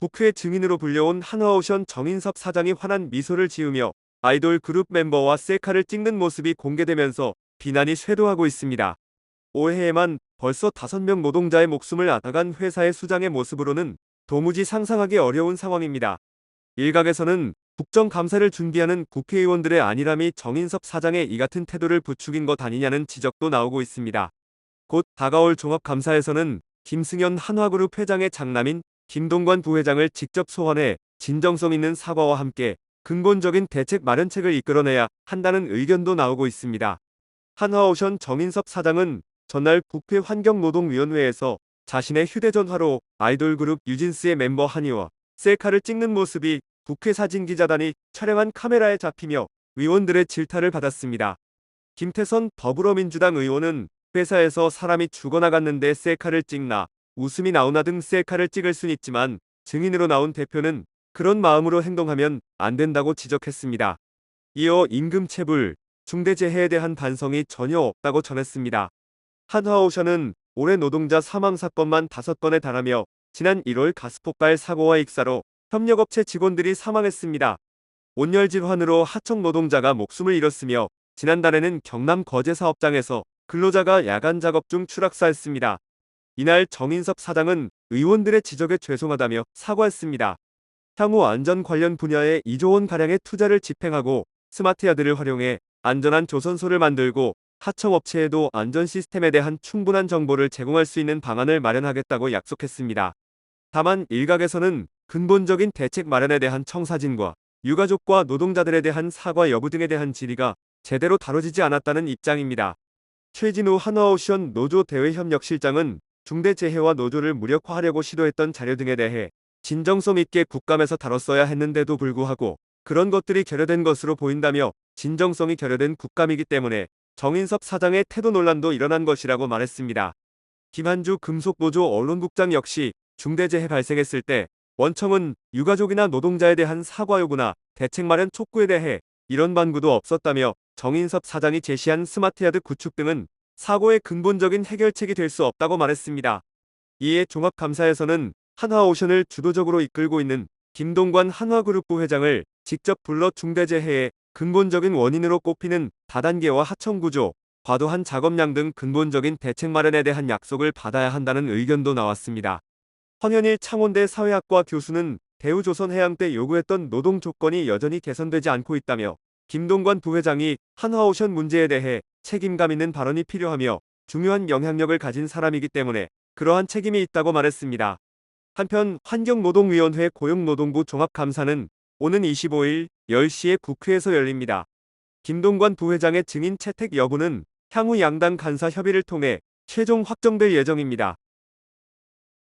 국회 증인으로 불려온 한화오션 정인섭 사장이 환한 미소를 지으며 아이돌 그룹 멤버와 셀카를 찍는 모습이 공개되면서 비난이 쇄도하고 있습니다. 올해에만 벌써 5명 노동자의 목숨을 앗아간 회사의 수장의 모습으로는 도무지 상상하기 어려운 상황입니다. 일각에서는 국정감사를 준비하는 국회의원들의 안일함이 정인섭 사장의 이 같은 태도를 부추긴 것 아니냐는 지적도 나오고 있습니다. 곧 다가올 종합감사에서는 김승현 한화그룹 회장의 장남인 김동관 부회장을 직접 소환해 진정성 있는 사과와 함께 근본적인 대책 마련책을 이끌어내야 한다는 의견도 나오고 있습니다. 한화오션 정인섭 사장은 전날 국회 환경노동위원회에서 자신의 휴대전화로 아이돌 그룹 뉴진스의 멤버 한이와 셀카를 찍는 모습이 국회 사진기자단이 촬영한 카메라에 잡히며 의원들의 질타를 받았습니다. 김태선 더불어민주당 의원은 회사에서 사람이 죽어나갔는데 셀카를 찍나 웃음이 나오나 등 셀카를 찍을 순 있지만 증인으로 나온 대표는 그런 마음으로 행동하면 안 된다고 지적했습니다. 이어 임금체불, 중대재해에 대한 반성이 전혀 없다고 전했습니다. 한화오션은 올해 노동자 사망 사건만 5건에 달하며 지난 1월 가스폭발 사고와 익사로 협력업체 직원들이 사망했습니다. 온열 질환으로 하청 노동자가 목숨을 잃었으며 지난달에는 경남 거제 사업장에서 근로자가 야간 작업 중 추락사했습니다. 이날 정인섭 사장은 의원들의 지적에 죄송하다며 사과했습니다. 향후 안전 관련 분야에 2조 원가량의 투자를 집행하고 스마트야드를 활용해 안전한 조선소를 만들고 하청업체에도 안전 시스템에 대한 충분한 정보를 제공할 수 있는 방안을 마련하겠다고 약속했습니다. 다만 일각에서는 근본적인 대책 마련에 대한 청사진과 유가족과 노동자들에 대한 사과 여부 등에 대한 질의가 제대로 다뤄지지 않았다는 입장입니다. 최진우 한화오션 노조 대외협력실장은 중대재해와 노조를 무력화하려고 시도했던 자료 등에 대해 진정성 있게 국감에서 다뤘어야 했는데도 불구하고 그런 것들이 결여된 것으로 보인다며 진정성이 결여된 국감이기 때문에 정인섭 사장의 태도 논란도 일어난 것이라고 말했습니다. 김한주 금속노조 언론국장 역시 중대재해 발생했을 때 원청은 유가족이나 노동자에 대한 사과 요구나 대책 마련 촉구에 대해 이런 반구도 없었다며 정인섭 사장이 제시한 스마트야드 구축 등은 사고의 근본적인 해결책이 될 수 없다고 말했습니다. 이에 종합감사에서는 한화오션을 주도적으로 이끌고 있는 김동관 한화그룹 부회장을 직접 불러 중대재해의 근본적인 원인으로 꼽히는 다단계와 하청구조, 과도한 작업량 등 근본적인 대책 마련에 대한 약속을 받아야 한다는 의견도 나왔습니다. 헌현일 창원대 사회학과 교수는 대우조선해양때 요구했던 노동 조건이 여전히 개선되지 않고 있다며 김동관 부회장이 한화오션 문제에 대해 책임감 있는 발언이 필요하며 중요한 영향력을 가진 사람이기 때문에 그러한 책임이 있다고 말했습니다. 한편 환경노동위원회 고용노동부 종합감사는 오는 25일 10시에 국회에서 열립니다. 김동관 부회장의 증인 채택 여부는 향후 양당 간사 협의를 통해 최종 확정될 예정입니다.